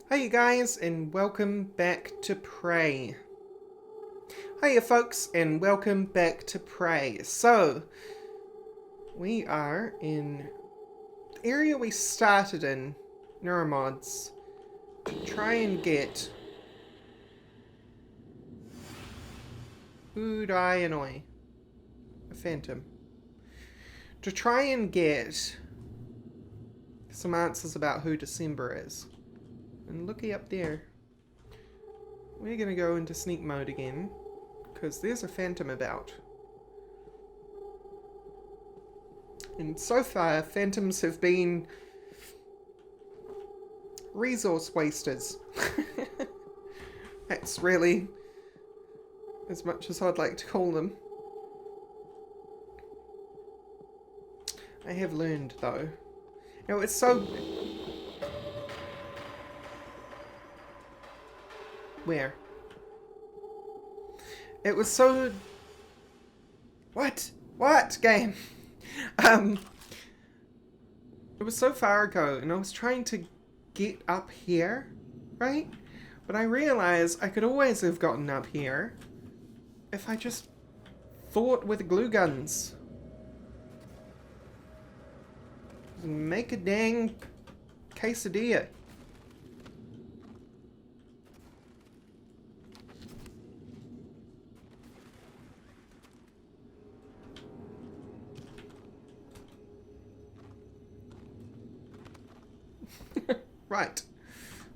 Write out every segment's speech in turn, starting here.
Hi you guys, and welcome back to Prey. Hiya folks, and welcome back to Prey. So, we are in the area we started in, Neuromods, to try and get... Who do I annoy? A phantom. To try and get some answers about who December is. And looky up there. We're gonna go into sneak mode again, because there's a phantom about. And so far, phantoms have been resource wasters. That's really as much as I'd like to call them. I have learned, though. Now, it's so... Where? It was so... What? What, game? It was so far ago, and I was trying to get up here, right? But I realized I could always have gotten up here if I just fought with glue guns. Make a dang quesadilla. Right.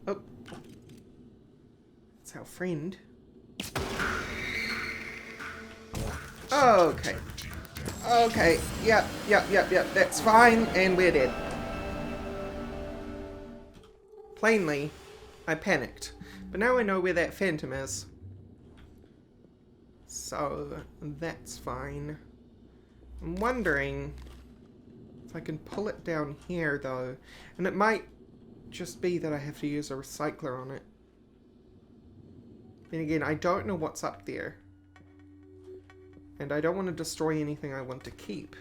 Oh. That's our friend. Okay. Okay. Yep. That's fine, and we're dead. Plainly, I panicked. But now I know where that phantom is. So, that's fine. I'm wondering if I can pull it down here, though. And it might just be that I have to use a recycler on it. Then again, I don't know what's up there. And I don't want to destroy anything I want to keep.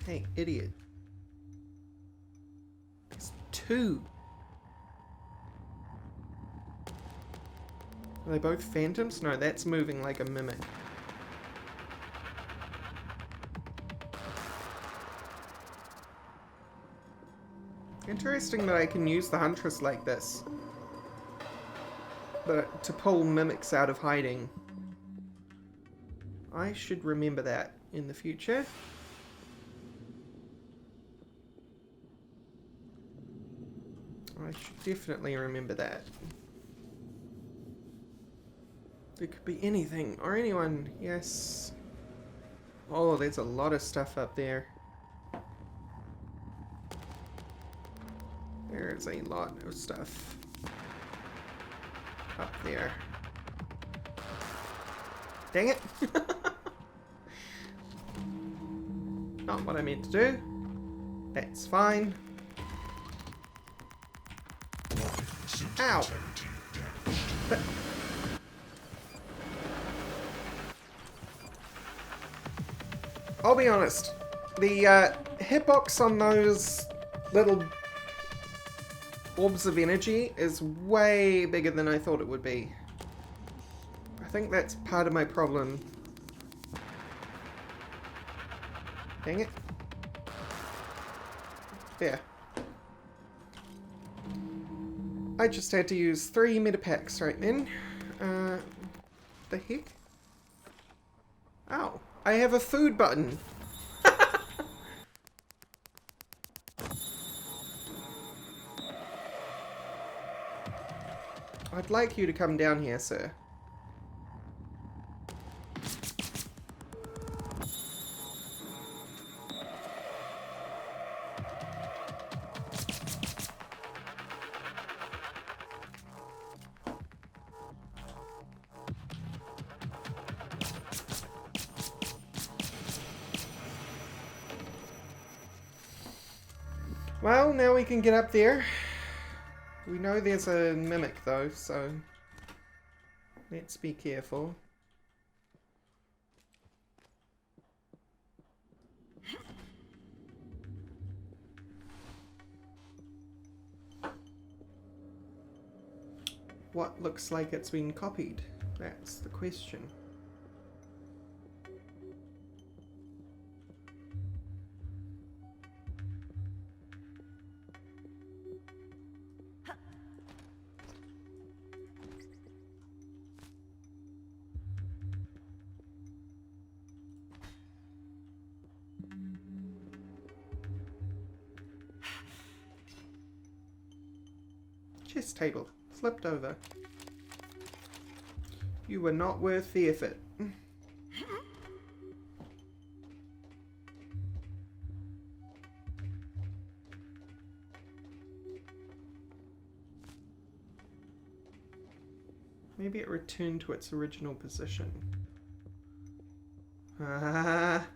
Hey, idiot. There's two. Are they both phantoms? No, that's moving like a mimic. Interesting that I can use the Huntress like this. But to pull mimics out of hiding. I should remember that in the future. I should definitely remember that. There could be anything or anyone, yes. Oh, there's a lot of stuff up there. There's a lot of stuff up there. Dang it! Not what I meant to do. That's fine. Ow! But I'll be honest. The hitbox on those little orbs of energy is way bigger than I thought it would be. I think that's part of my problem. Dang it. There. I just had to use 3 metapacks right then. The heck? Ow. I have a food button. I'd like you to come down here, sir. Well, now we can get up there. We know there's a mimic though, so let's be careful. what looks like it's been copied? That's the question. Chess table. Flipped over. You were not worth the effort. Maybe it returned to its original position. Ah.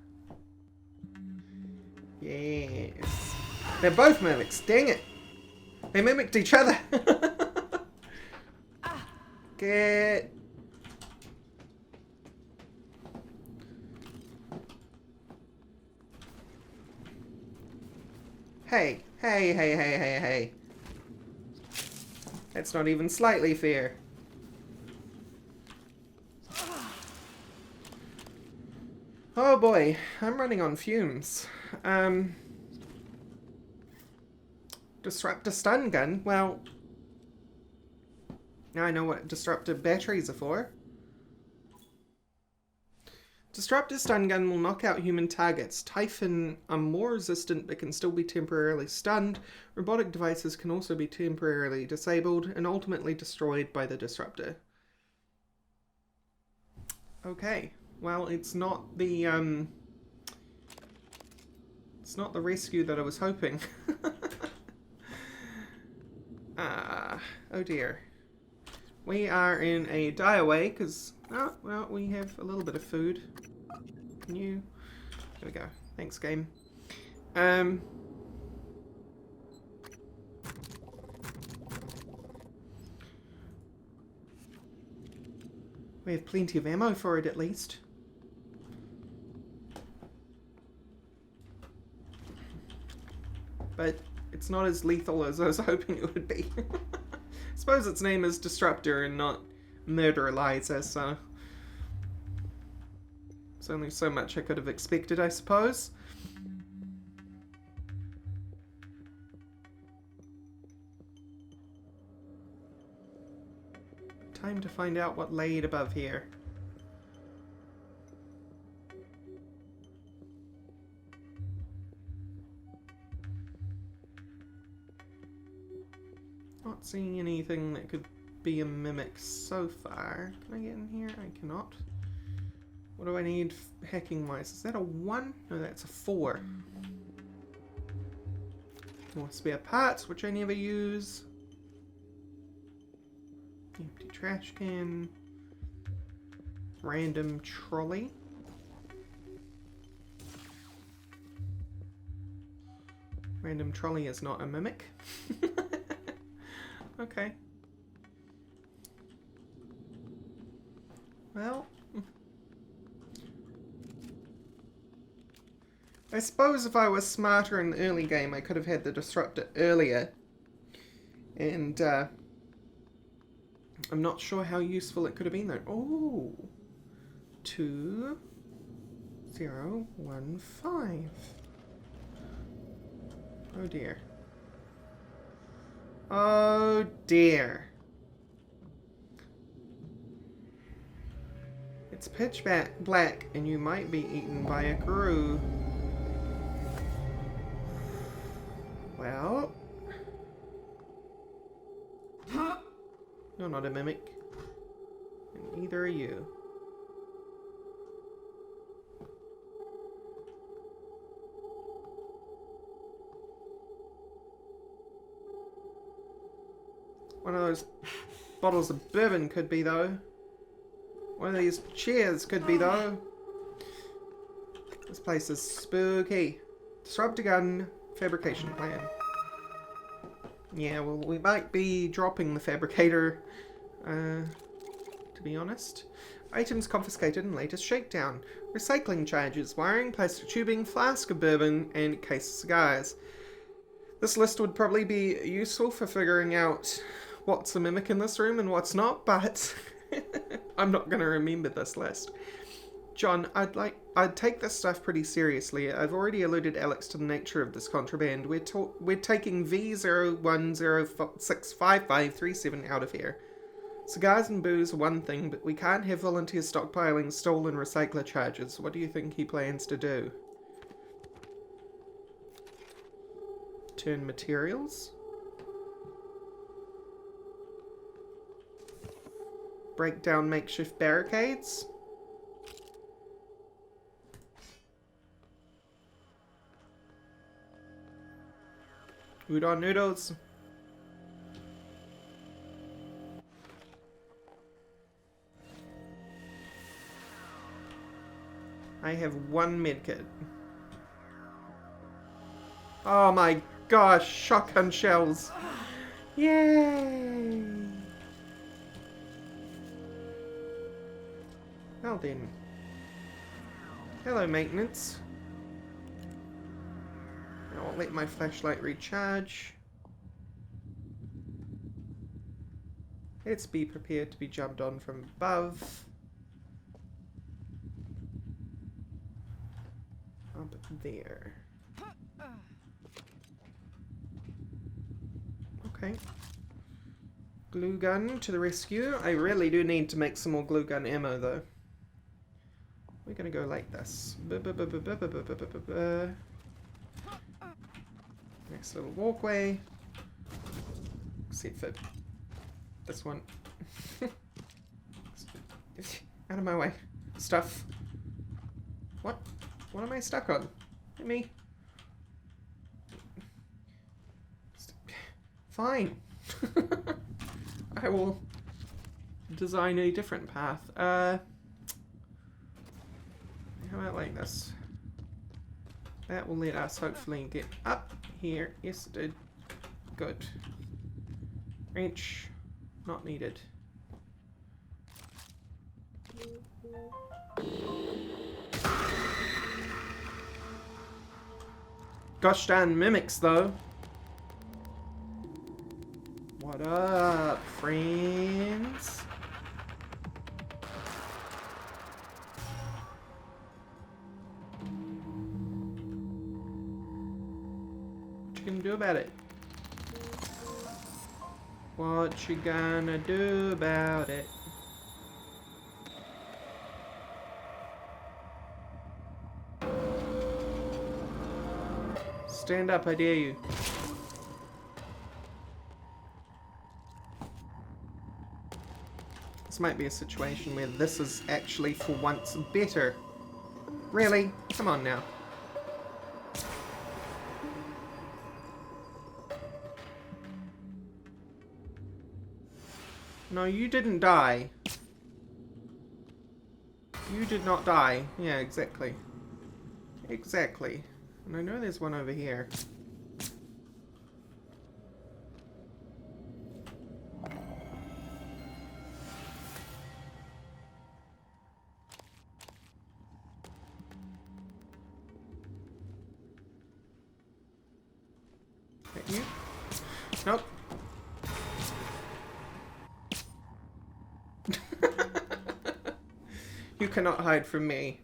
Yes. They're both mimics. Dang it. They mimicked each other. Get. Hey. Hey. That's not even slightly fair. Oh boy, I'm running on fumes. Disruptor stun gun? Well, now I know what disruptor batteries are for. Disruptor stun gun will knock out human targets. Typhon are more resistant but can still be temporarily stunned. Robotic devices can also be temporarily disabled and ultimately destroyed by the disruptor. Okay, well, it's not the rescue that I was hoping. Oh dear. We are in a die-away because, oh, well, we have a little bit of food. Can you? There we go. Thanks, game. We have plenty of ammo for it, at least. But it's not as lethal as I was hoping it would be. I suppose its name is Disruptor and not Murder Eliza, so... There's only so much I could have expected, I suppose. Time to find out what laid above here. Not seeing anything that could be a mimic so far. Can I get in here? I cannot. What do I need hacking wise? Is that a 1? No, that's a 4. More spare parts, which I never use. Empty trash can. Random trolley. Random trolley is not a mimic. Okay. Well, I suppose if I was smarter in the early game, I could have had the Disruptor earlier. And, I'm not sure how useful it could have been though. Oh! 2015. Oh dear. Oh dear. It's pitch black and you might be eaten by a grue. Well... You're not a mimic. And neither are you. One of those bottles of bourbon could be, though. One of these chairs could be, though. This place is spooky. Disruptor gun fabrication plan. Yeah, well, we might be dropping the fabricator, to be honest. Items confiscated in latest shakedown. Recycling charges, wiring, plastic tubing, flask of bourbon, and case of cigars. This list would probably be useful for figuring out what's a mimic in this room and what's not, but I'm not going to remember this list. John, I'd take this stuff pretty seriously. I've already alerted Alex to the nature of this contraband. We're taking V01065537 out of here. Cigars and booze are one thing, but we can't have volunteers stockpiling stolen recycler charges. What do you think he plans to do? Turn materials? Break down makeshift barricades? Udon noodles. I have one medkit. Oh my gosh, shotgun shells. Yay! Well then. Hello, maintenance. I'll let my flashlight recharge. Let's be prepared to be jumped on from above. Up there. Okay. Glue gun to the rescue. I really do need to make some more glue gun ammo though. We're gonna go like this. Next little walkway. Except for this one. Out of my way. Stuff. What? What am I stuck on? Hit me. Fine. I will design a different path. How about like this? That will let us hopefully get up here. Yes, it did. Good. Wrench. Not needed. Gosh darn mimics, though. What up, friends? What you gonna do about it? What you gonna do about it? Stand up, I dare you. This might be a situation where this is actually for once better. Really? Come on now. No, you didn't die. You did not die. Yeah, exactly. Exactly. And I know there's one over here. Hit you? Nope. You cannot hide from me.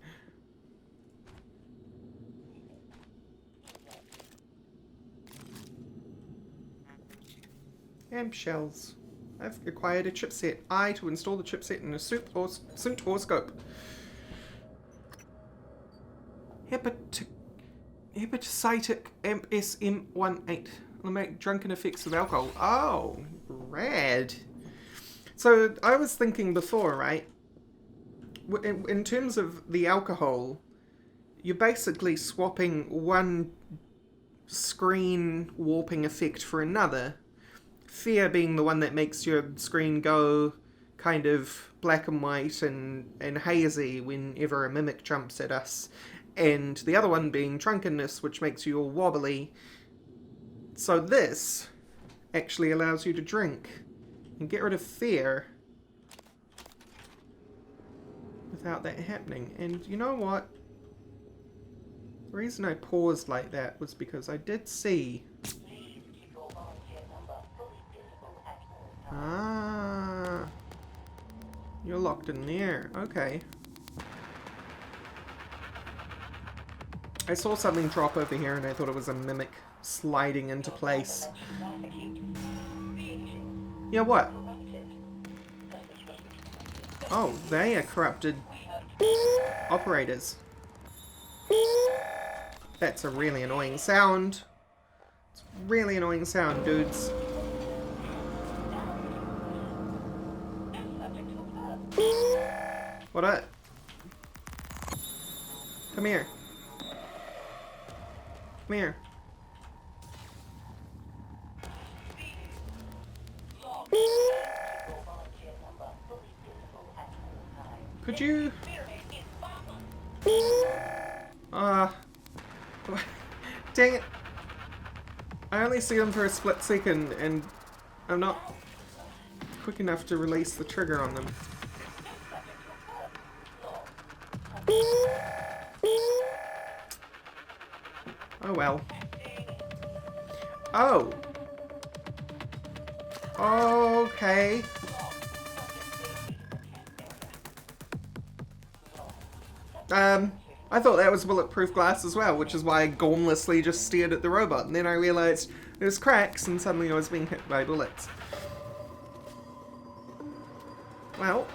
Amp shells. I've acquired a chipset. To install the chipset in a suit or scope. Hepatocytic amp SM18. Eliminate drunken effects of alcohol. Oh, rad. So I was thinking before, right? In terms of the alcohol, you're basically swapping one screen warping effect for another. Fear being the one that makes your screen go kind of black and white and hazy whenever a mimic jumps at us. And the other one being drunkenness, which makes you all wobbly. So this actually allows you to drink and get rid of fear without that happening. And you know what? The reason I paused like that was because I did see... You're locked in there. Okay. I saw something drop over here and I thought it was a mimic sliding into place. Yeah, what? Oh, they are corrupted operators. That's a really annoying sound. It's a really annoying sound, dudes. What up? Come here. Come here. Could you... Dang it. I only see them for a split second and I'm not quick enough to release the trigger on them. Oh well. Oh. Okay. I thought that was bulletproof glass as well, which is why I gormlessly just stared at the robot, and then I realized there was cracks and suddenly I was being hit by bullets. Well.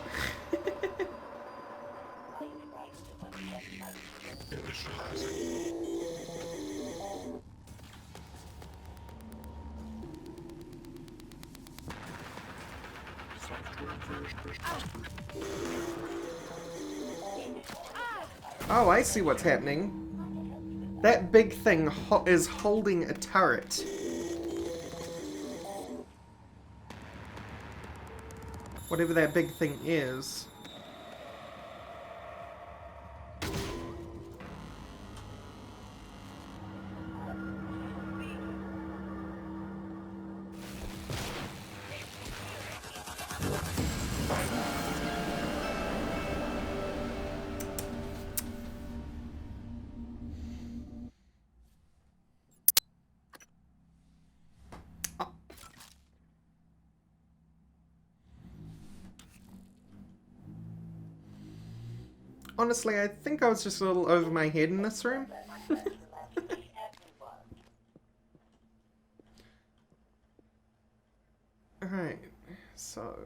Oh, I see what's happening. That big thing is holding a turret. Whatever that big thing is. Honestly, I think I was just a little over my head in this room. Alright, so...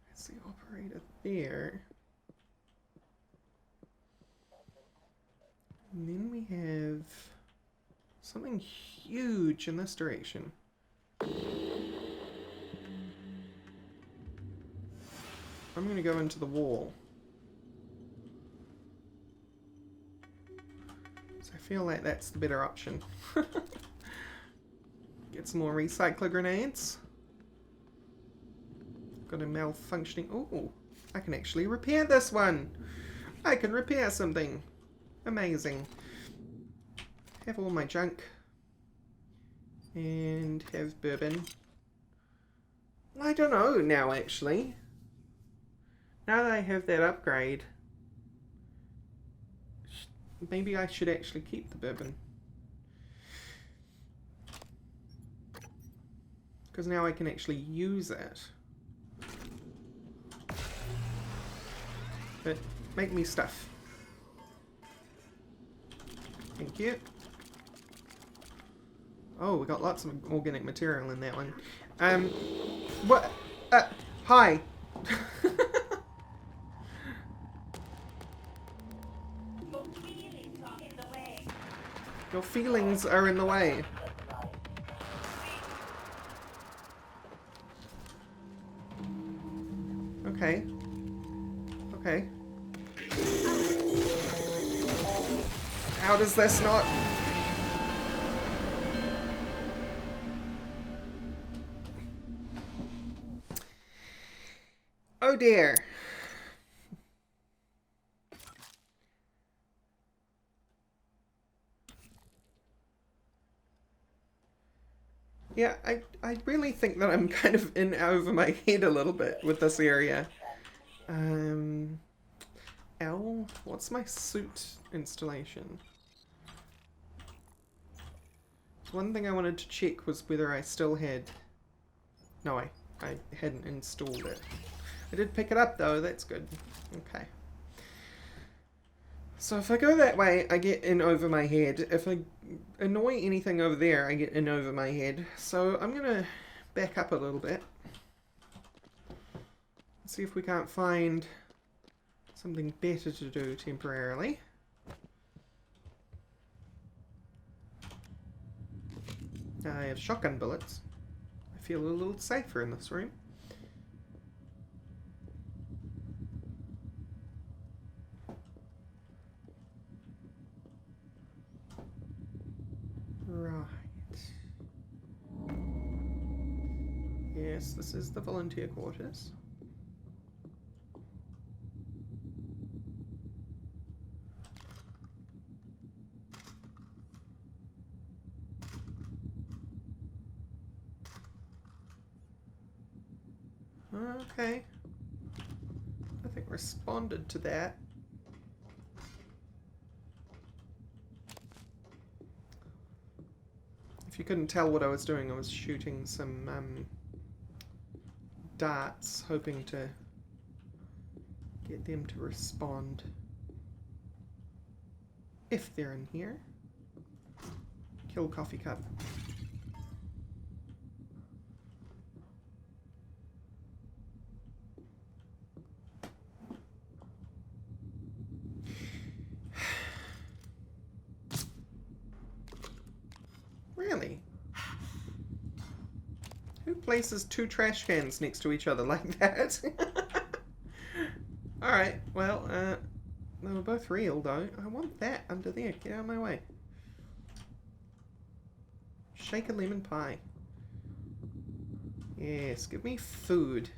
That's the operator there. And then we have... something huge in this direction. I'm gonna go into the wall. I feel like that's the better option. Get some more recycler grenades. Got a malfunctioning... Ooh, I can actually repair this one. I can repair something. Amazing. Have all my junk. And have bourbon. I don't know now, actually. Now that I have that upgrade... Maybe I should actually keep the bourbon. Because now I can actually use it. But make me stuff. Thank you. Oh, we got lots of organic material in that one. What? Hi. Your feelings are in the way. Okay. Okay. How does this not... Oh dear. Yeah, I really think that I'm kind of in over my head a little bit with this area. L, what's my suit installation? One thing I wanted to check was whether I still had... No, I hadn't installed it. I did pick it up though, that's good. Okay. So if I go that way, I get in over my head. If I annoy anything over there, I get in over my head. So I'm going to back up a little bit. See if we can't find something better to do temporarily. I have shotgun bullets. I feel a little safer in this room. Right. Yes, this is the volunteer quarters. Okay. Nothing responded to that. If you couldn't tell what I was doing, I was shooting some darts, hoping to get them to respond. If they're in here. Kill coffee cup. Really? Who places two trash cans next to each other like that? Alright, well, they were both real though. I want that under there. Get out of my way. Shake a lemon pie. Yes, give me food.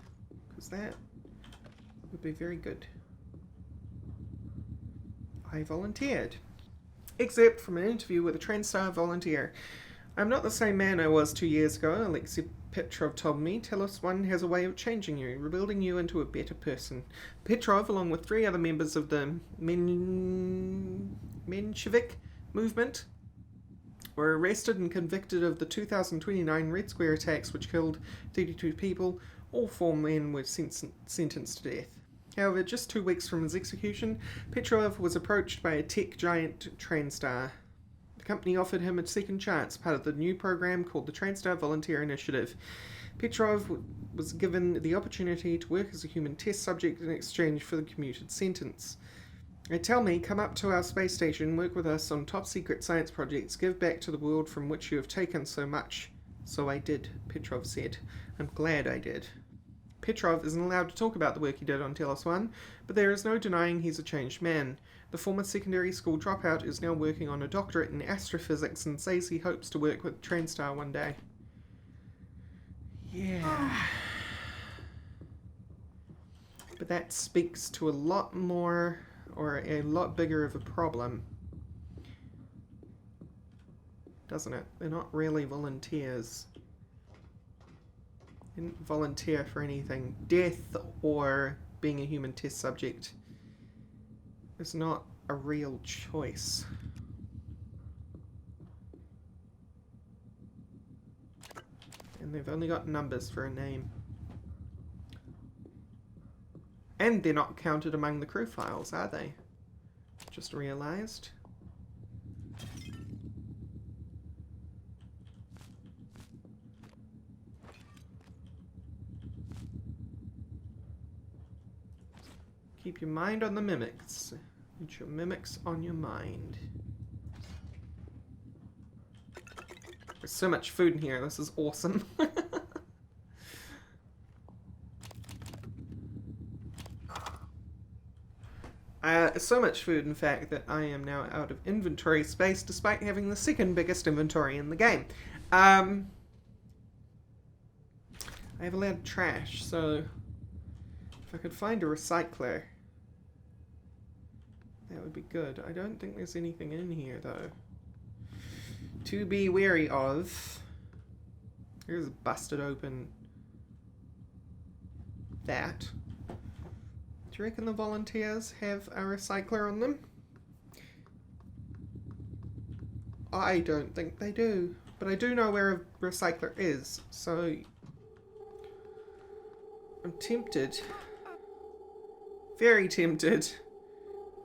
Because that would be very good. I volunteered. Except from an interview with a TranStar volunteer. I'm not the same man I was 2 years ago, Alexei Petrov told me. Talos I has a way of changing you, rebuilding you into a better person. Petrov, along with 3 other members of the Menshevik movement, were arrested and convicted of the 2029 Red Square attacks which killed 32 people. All 4 men were sentenced to death. However, just 2 weeks from his execution, Petrov was approached by a tech giant, TranStar. The company offered him a second chance, part of the new program called the TranStar Volunteer Initiative. Petrov was given the opportunity to work as a human test subject in exchange for the commuted sentence. They tell me, come up to our space station, work with us on top secret science projects, give back to the world from which you have taken so much. So I did, Petrov said. I'm glad I did. Petrov isn't allowed to talk about the work he did on Talos I, but there is no denying he's a changed man. The former secondary school dropout is now working on a doctorate in astrophysics and says he hopes to work with TranStar one day. Yeah. But that speaks to a lot more, or a lot bigger of a problem. Doesn't it? They're not really volunteers. They didn't volunteer for anything. Death or being a human test subject is not a real choice. And they've only got numbers for a name. And they're not counted among the crew files, are they? Just realized. Keep your mind on the mimics. Get your mimics on your mind. There's so much food in here. This is awesome. So much food, in fact, that I am now out of inventory space, despite having the second biggest inventory in the game. I have a lot of trash, so if I could find a recycler, that would be good. I don't think there's anything in here, though. To be wary of. Here's busted open that. Do you reckon the volunteers have a recycler on them? I don't think they do. But I do know where a recycler is, so I'm tempted very tempted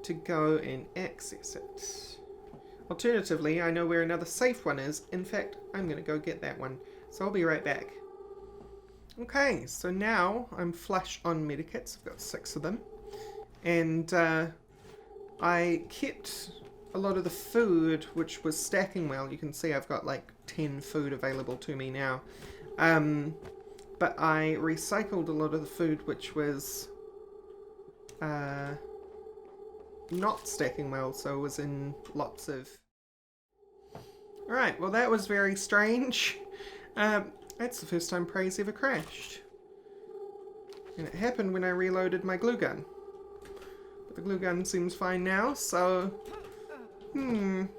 to go and access it. Alternatively, I know where another safe one is. In fact, I'm going to go get that one. So I'll be right back. Okay, so now I'm flush on medikits. I've got 6 of them. And I kept a lot of the food, which was stacking well. You can see I've got like 10 food available to me now. But I recycled a lot of the food, which was not stacking well, so it was in lots of... Alright, well that was very strange. That's the first time Prey's ever crashed. And it happened when I reloaded my glue gun. But the glue gun seems fine now, so... Can't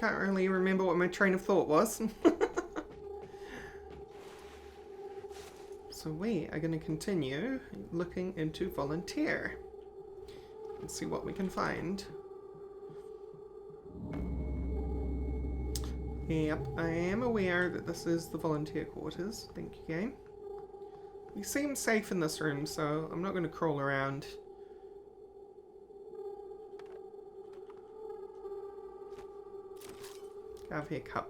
really remember what my train of thought was. So we are going to continue looking into volunteer. And see what we can find. Yep, I am aware that this is the volunteer quarters. Thank you, game. We seem safe in this room, so I'm not going to crawl around. Get out of here, cup.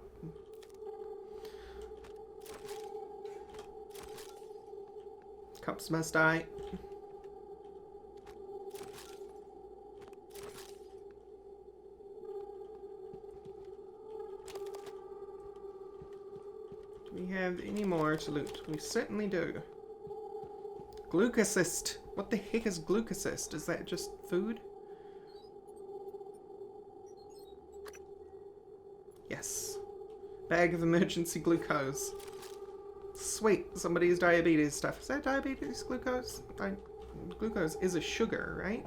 Cups must die. Do we have any more to loot? We certainly do. Glucosist. What the heck is glucosist? Is that just food? Yes. Bag of emergency glucose. Sweet. Somebody's diabetes stuff. Is that diabetes glucose? Glucose is a sugar, right?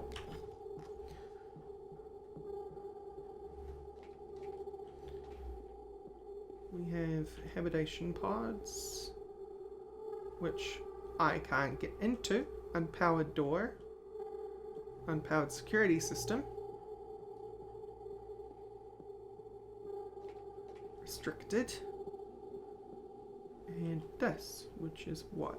We have habitation pods, which I can't get into. Unpowered door. Unpowered security system. Restricted. And this, which is what?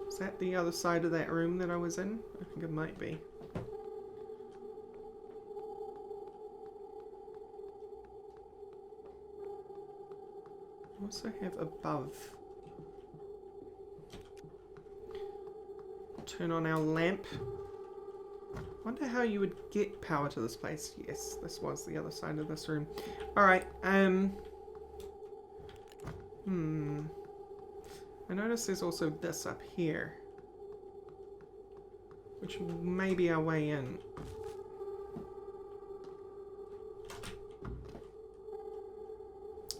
Is that the other side of that room that I was in? I think it might be. I also have above. Turn on our lamp. Wonder how you would get power to this place. Yes, this was the other side of this room. Alright, I notice there's also this up here, which may be our way in.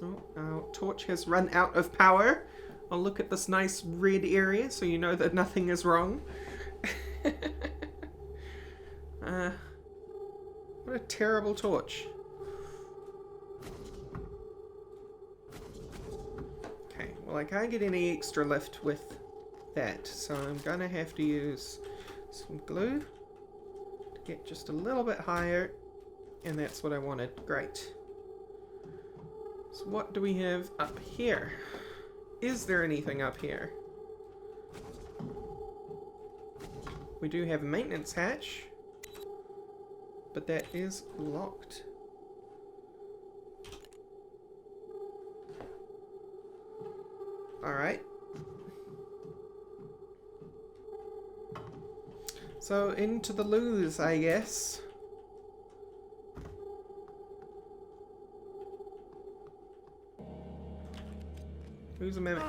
Oh, our torch has run out of power. I'll look at this nice red area so you know that nothing is wrong. What a terrible torch. Okay, well I can't get any extra lift with that, so I'm gonna have to use some glue to get just a little bit higher, and that's what I wanted. Great. So what do we have up here? Is there anything up here? We do have a maintenance hatch, but that is locked. Alright. So into the loos, I guess. Who's a mimic?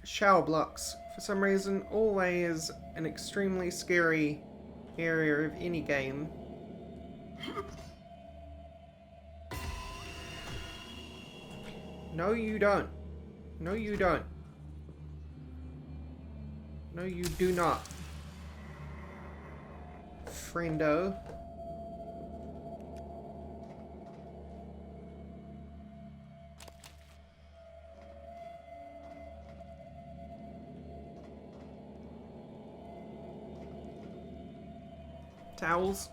Shower blocks. For some reason, always an extremely scary area of any game. No, you don't. No, you don't. No, you do not. Friendo. Towels.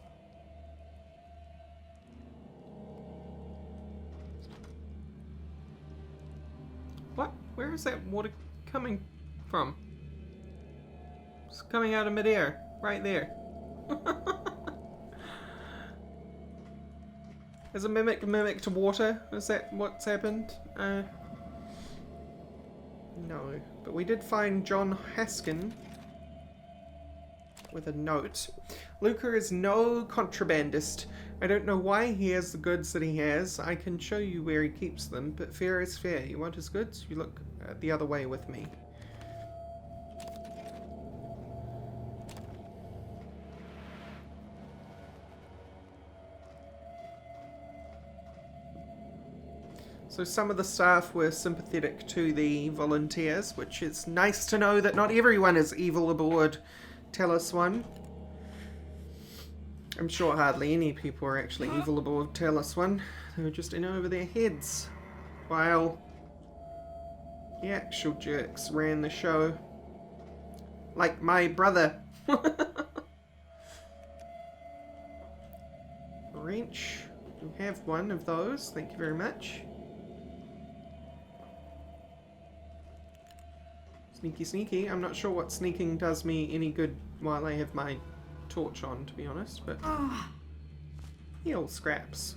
What? Where is that water coming from? It's coming out of midair. Right there. Has a mimicked water? Is that what's happened? No. But we did find John Haskin with a note. Luca is no contrabandist. I don't know why he has the goods that he has. I can show you where he keeps them, but fair is fair. You want his goods? You look the other way with me. So some of the staff were sympathetic to the volunteers, which is nice to know that not everyone is evil aboard Talos I. I'm sure hardly any people are actually evil aboard Talos I. They were just in over their heads, while the actual jerks ran the show. Like my brother. Wrench. We have one of those, thank you very much. Sneaky, sneaky. I'm not sure what sneaking does me any good while I have my torch on, to be honest, but... Heal scraps.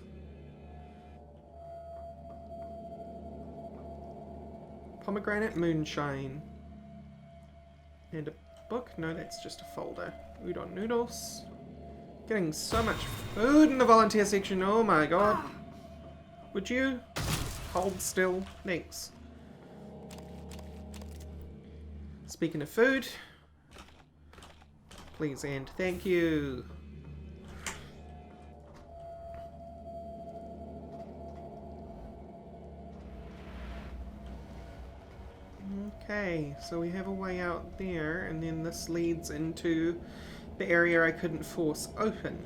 Pomegranate moonshine. And a book? No, that's just a folder. Udon noodles. Getting so much food in the volunteer section, oh my god. Would you hold still? Thanks. Speaking of food, please and thank you. Okay, so we have a way out there, and then this leads into the area I couldn't force open.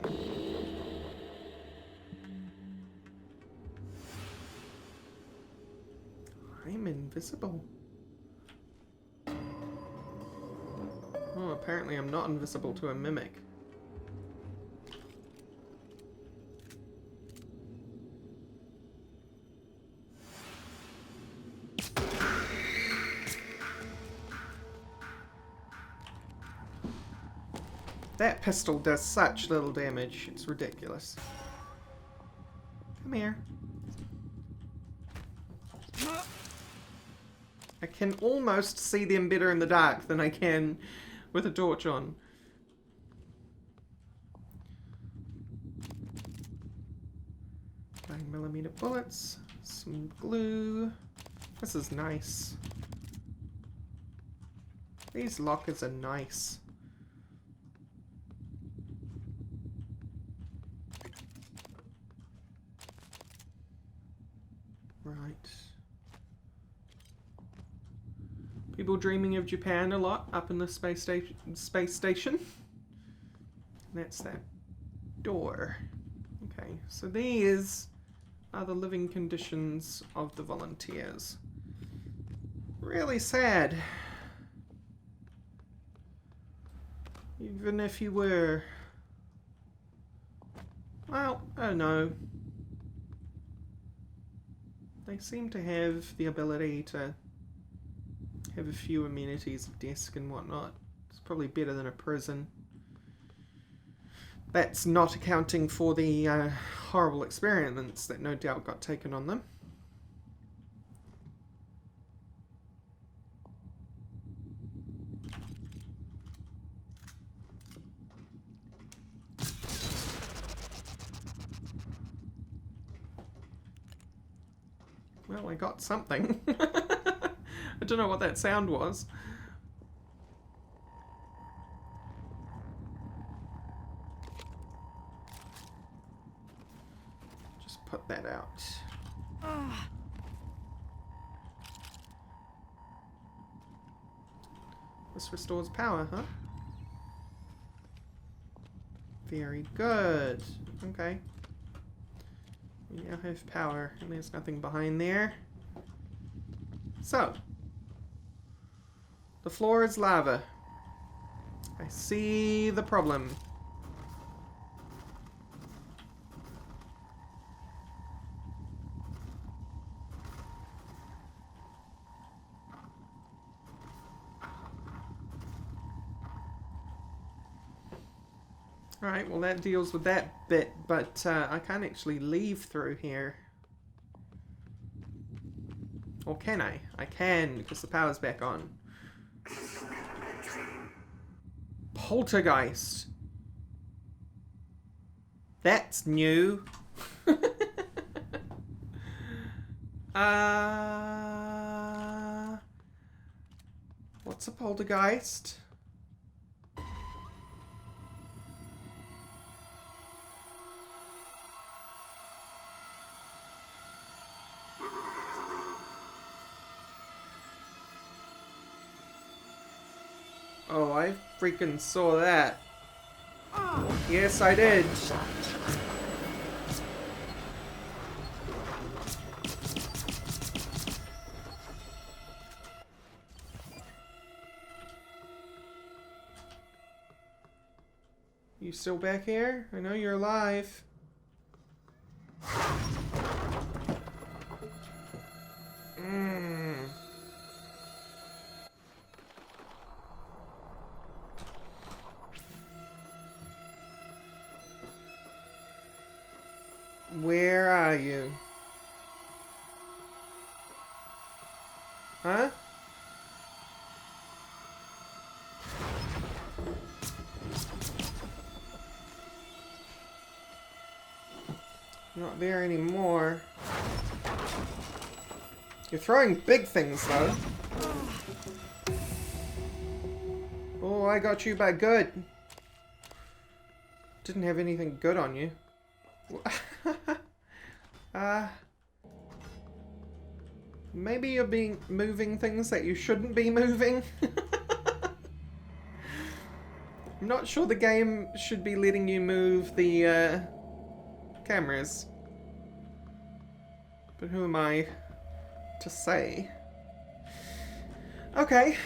I'm invisible. Oh, apparently I'm not invisible to a mimic. That pistol does such little damage, it's ridiculous. Come here. I can almost see them better in the dark than I can with a torch on. .9mm bullets, some glue. This is nice. These lockers are nice. Right. People dreaming of Japan a lot up in the space station. That's that door. Okay, so these are the living conditions of the volunteers. Really sad. Even if you were... Well, I don't know. They seem to have the ability to have a few amenities, a desk and whatnot. It's probably better than a prison. That's not accounting for the horrible experiments that no doubt got taken on them. Well, I got something. I don't know what that sound was. Just put that out. This restores power, huh? Very good. Okay. We now have power, and there's nothing behind there. So, the floor is lava. I see the problem. Alright, well that deals with that bit, but I can't actually leave through here. Or can I? I can, because the power's back on. Poltergeist. That's new. What's a poltergeist? Oh, I freaking saw that. Yes, I did. You still back here? I know you're alive. Where are you? Huh? Not there anymore. You're throwing big things, though. Oh, I got you by good. Didn't have anything good on you. Maybe you're moving things that you shouldn't be moving. I'm not sure the game should be letting you move the cameras. But who am I to say? Okay,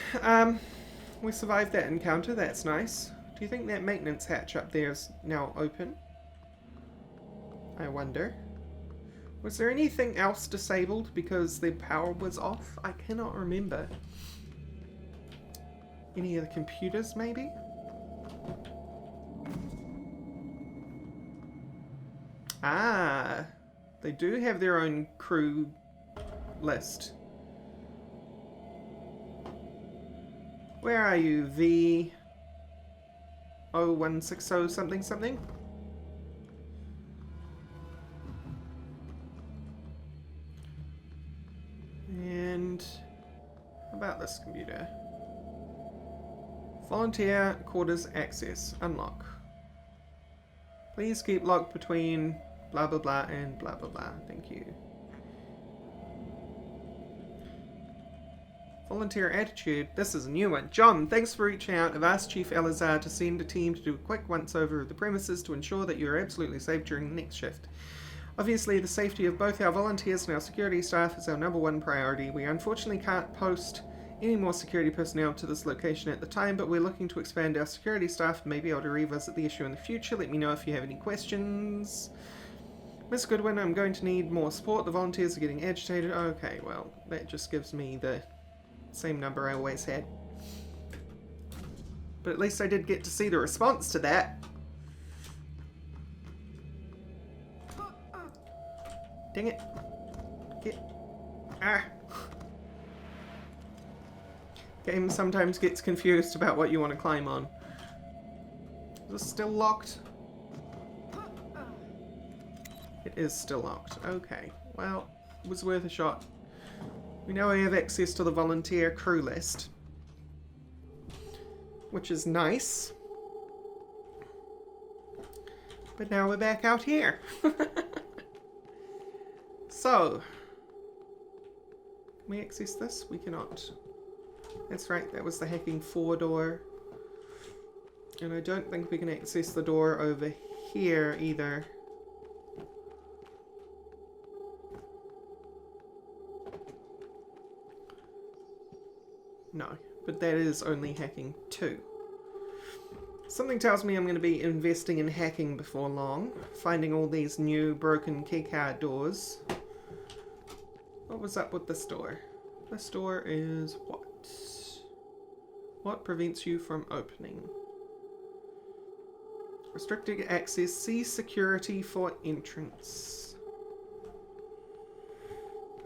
we survived that encounter, that's nice. Do you think that maintenance hatch up there is now open? I wonder. Was there anything else disabled because the power was off? I cannot remember. Any of the computers, maybe? Ah, they do have their own crew list. Where are you? V0160 something something? And how about this computer? Volunteer quarters access. Unlock. Please keep locked between blah blah blah and blah blah blah. Thank you. Volunteer attitude. This is a new one. John, thanks for reaching out. I've asked Chief Elazar to send a team to do a quick once-over of the premises to ensure that you are absolutely safe during the next shift. Obviously, the safety of both our volunteers and our security staff is our #1 priority. We unfortunately can't post any more security personnel to this location at the time, but we're looking to expand our security staff and may be able to revisit the issue in the future. Let me know if you have any questions. Miss Goodwin, I'm going to need more support. The volunteers are getting agitated. Okay, well, that just gives me the same number I always had. But at least I did get to see the response to that. Dang it. Game sometimes gets confused about what you want to climb on. Is this still locked? It is still locked. Okay. Well, it was worth a shot. We now have access to the volunteer crew list, which is nice. But now we're back out here. So, can we access this? We cannot. That's right, that was the hacking 4 door. And I don't think we can access the door over here either. No, but that is only hacking 2. Something tells me I'm going to be investing in hacking before long, finding all these new broken keycard doors. What was up with this door? This door is what? What prevents you from opening? Restricted access. See security for entrance.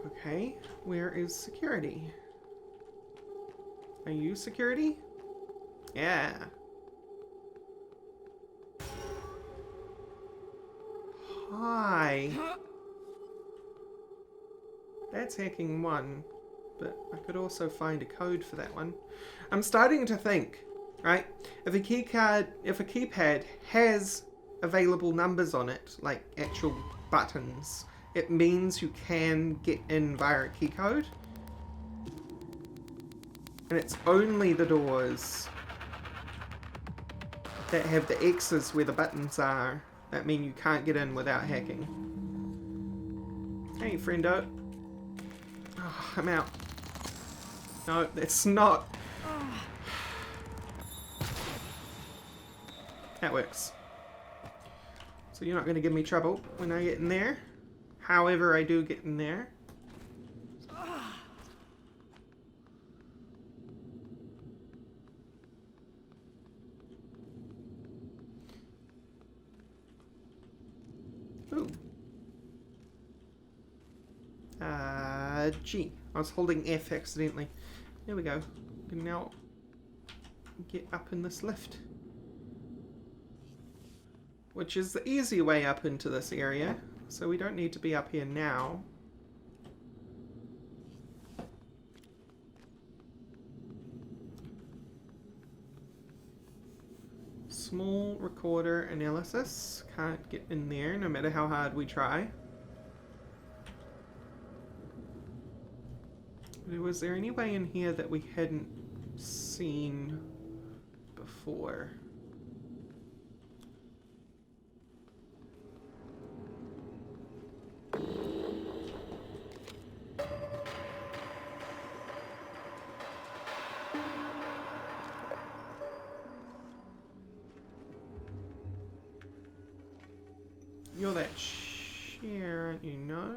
Okay, where is security? Are you security? Yeah. Hi. That's hacking one, but I could also find a code for that one. I'm starting to think, right? If a keypad has available numbers on it, like actual buttons, it means you can get in via a key code. And it's only the doors that have the X's where the buttons are that mean you can't get in without hacking. Hey, friendo. Oh, I'm out. No, that's not. That works. So you're not going to give me trouble when I get in there. However, I do get in there. Ooh. G. I was holding F accidentally. There we go. We can now get up in this lift. Which is the easy way up into this area. So we don't need to be up here now. Small recorder analysis. Can't get in there no matter how hard we try. Was there any way in here that we hadn't seen before? You're that chair, aren't you? No?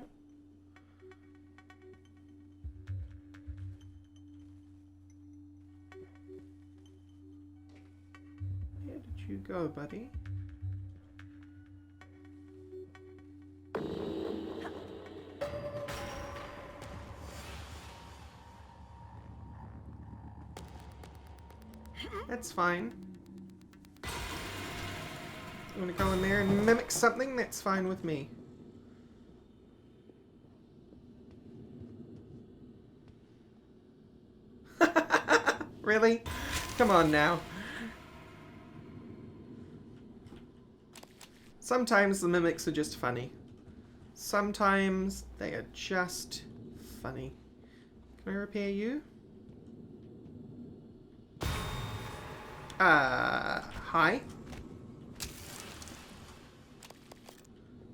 Where did you go, buddy? That's fine. You want to go in there and mimic something? That's fine with me. Really? Come on now. Sometimes the mimics are just funny. Sometimes they are just funny. Can I repair you? Hi.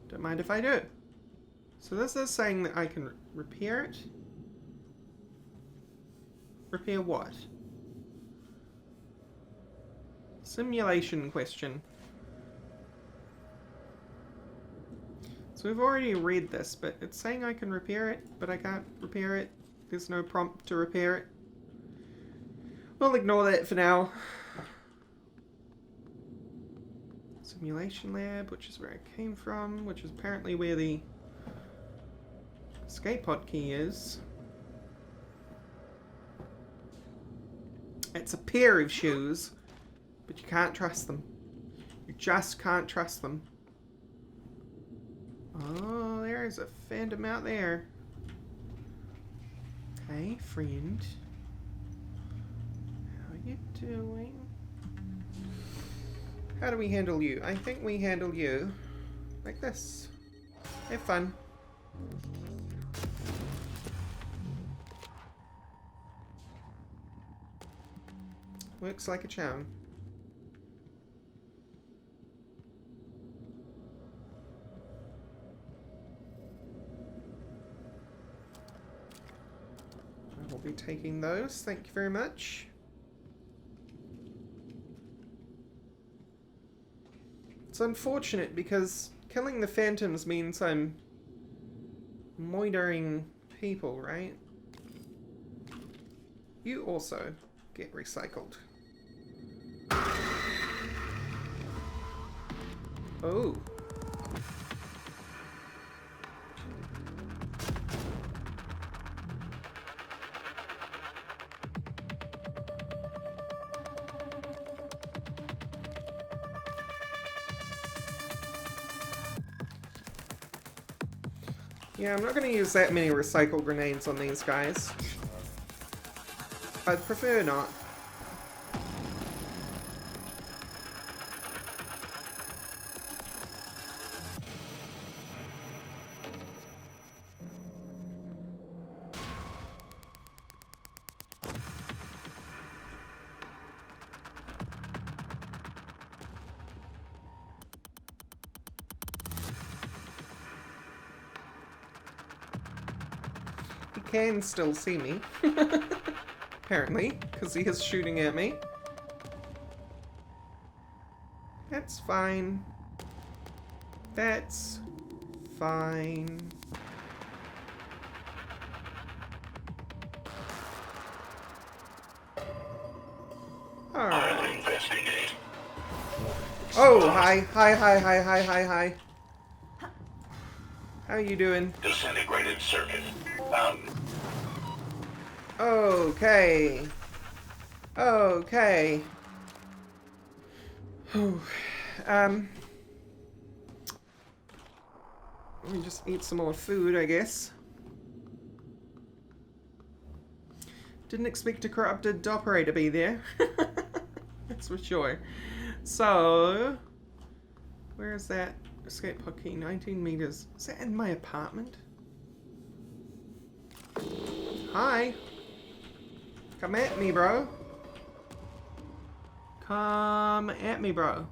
Don't mind if I do. So this is saying that I can repair it. Repair what? Simulation question. So we've already read this, but it's saying I can repair it, but I can't repair it. There's no prompt to repair it. We'll ignore that for now. Simulation lab, which is where I came from, which is apparently where the escape pod key is. It's a pair of shoes, but you can't trust them. You just can't trust them. Oh, there's a phantom out there. Hey, friend. How you doing? How do we handle you? I think we handle you like this. Have fun. Works like a charm. I will be taking those. Thank you very much. It's unfortunate because killing the phantoms means I'm murdering people, right? You also get recycled. Oh. Yeah, I'm not going to use that many recycle grenades on these guys. I'd prefer not. He can still see me. Apparently, because he is shooting at me. That's fine. That's fine. Alright. Oh, hi. Hi. How you doing? Disintegrated circuit found. Okay. Okay. Let me just eat some more food, I guess. Didn't expect a corrupted operator to be there. That's for sure. So, where is that escape pod key? 19 meters. Is that in my apartment? Hi. Come at me, bro. Come at me, bro.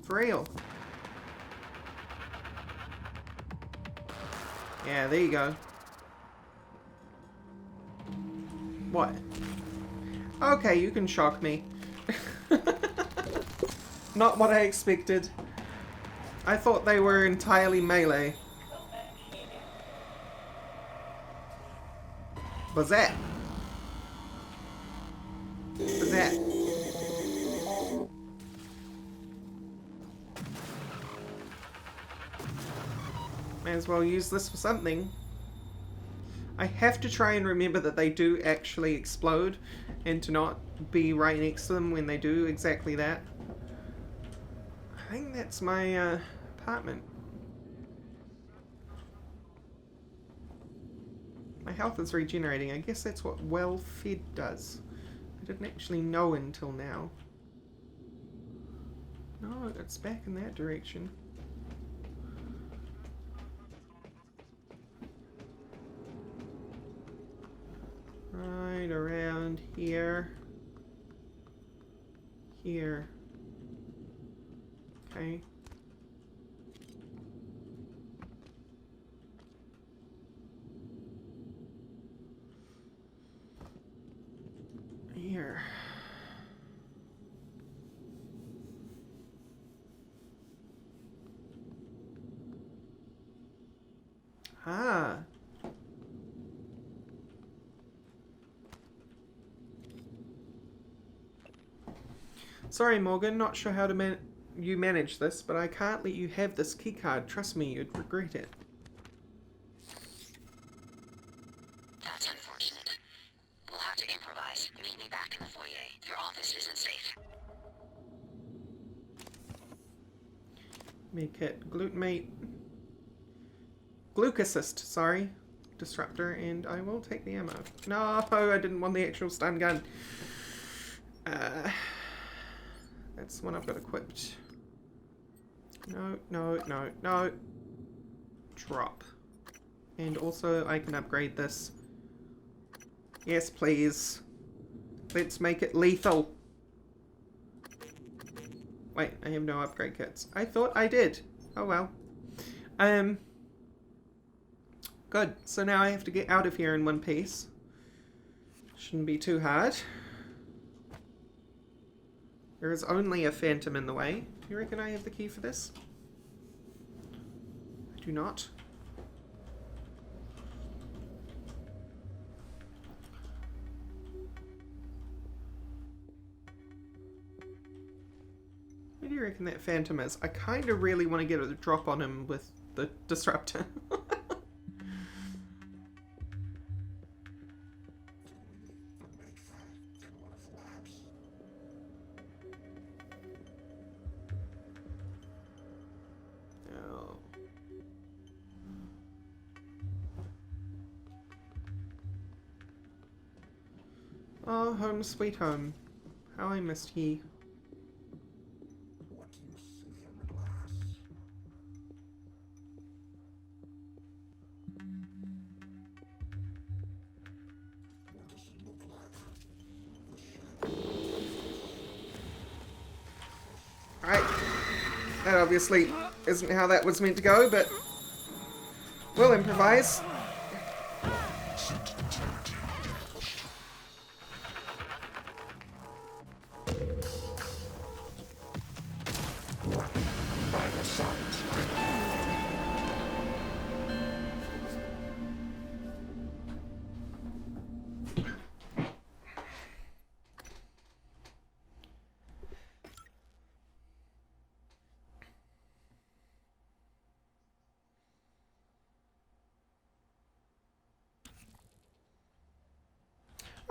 For real. Yeah, there you go. What? Okay, you can shock me. Not what I expected. I thought they were entirely melee. What's that? What's that? May as well use this for something. I have to try and remember that they do actually explode and to not be right next to them when they do exactly that. I think that's my apartment. My health is regenerating. I guess that's what well-fed does. I didn't actually know until now. No, it's back in that direction. Right around here. Here. Okay. Here. Ah. Sorry, Morgan, not sure how to you manage this, but I can't let you have this keycard. Trust me, you'd regret it. That's unfortunate. We'll have to improvise. Meet me back in the foyer. Your office isn't safe. Make it glutamate. Glucosist, sorry. Disruptor, and I will take the ammo. No, I didn't want the actual stun gun. That's the one I've got equipped. No. Drop. And also, I can upgrade this. Yes, please. Let's make it lethal. Wait, I have no upgrade kits. I thought I did. Oh well. Good. So now I have to get out of here in one piece. Shouldn't be too hard. There is only a phantom in the way. Do you reckon I have the key for this? I do not. Where do you reckon that phantom is? I kind of really want to get a drop on him with the Disruptor. Oh, home sweet home. How I missed ye. Alright. That obviously isn't how that was meant to go, but we'll improvise.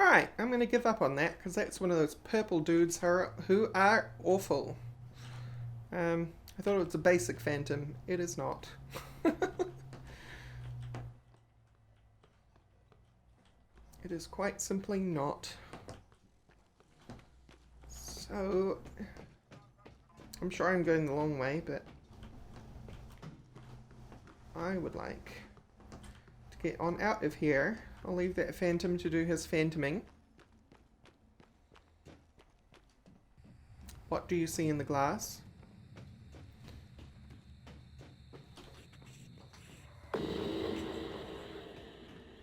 Alright, I'm going to give up on that because that's one of those purple dudes who are awful. I thought it was a basic phantom. It is not. It is quite simply not. So, I'm sure I'm going the long way, but I would like to get on out of here. I'll leave that phantom to do his phantoming. What do you see in the glass?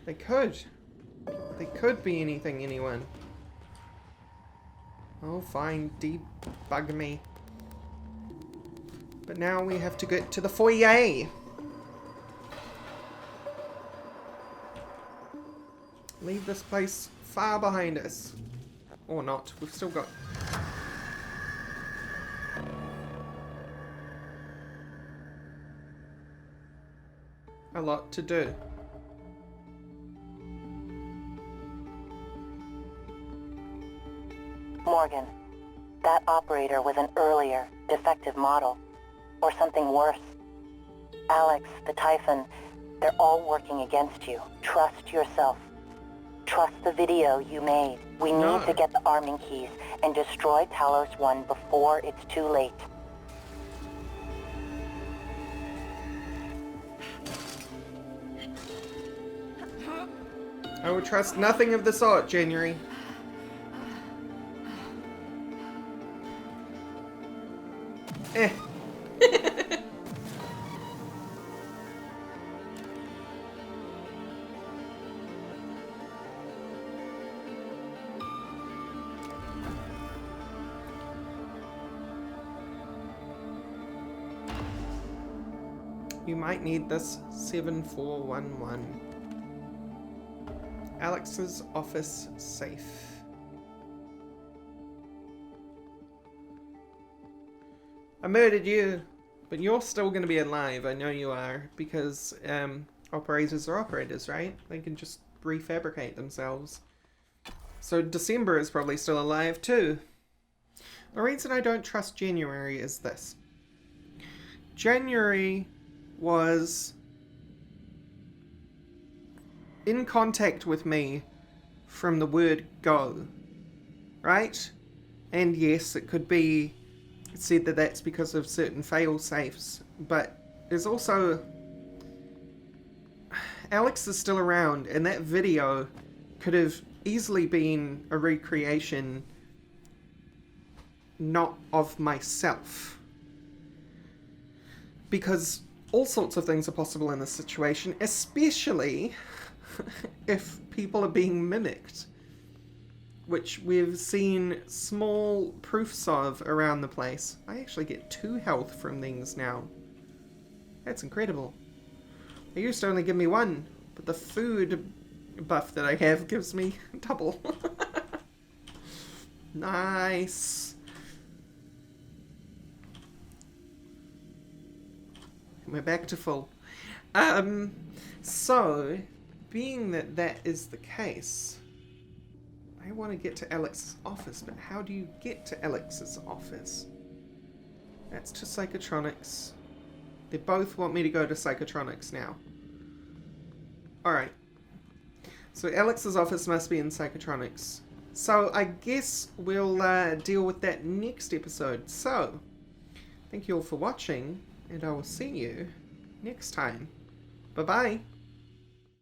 They could. They could be anything, anyone. Oh, fine. Debug me. But now we have to get to the foyer. Leave this place far behind us. Or not. We've still got... a lot to do. Morgan, that operator was an earlier, defective model. Or something worse. Alex, the Typhon, they're all working against you. Trust yourself. Trust the video you made. We need to get the arming keys and destroy Talos I before it's too late. I will trust nothing of the sort, January. Eh. You might need this 7411. Alex's office safe. I murdered you, but you're still going to be alive. I know you are, because operators are operators, right? They can just refabricate themselves. So December is probably still alive too. The reason I don't trust January is this. January was in contact with me from the word go, right? And yes, it could be said that that's because of certain fail-safes, but there's also... Alex is still around, and that video could have easily been a recreation not of myself. Because all sorts of things are possible in this situation, especially if people are being mimicked, which we've seen small proofs of around the place. I actually get 2 health from things now. That's incredible. They used to only give me 1, but the food buff that I have gives me double. Nice. we're back to full. So, being that that is the case, I want to get to Alex's office, but how do you get to Alex's office? That's to Psychotronics. They both want me to go to Psychotronics now. Alright. So Alex's office must be in Psychotronics. So I guess we'll deal with that next episode. So, thank you all for watching, and I will see you next time. Bye-bye.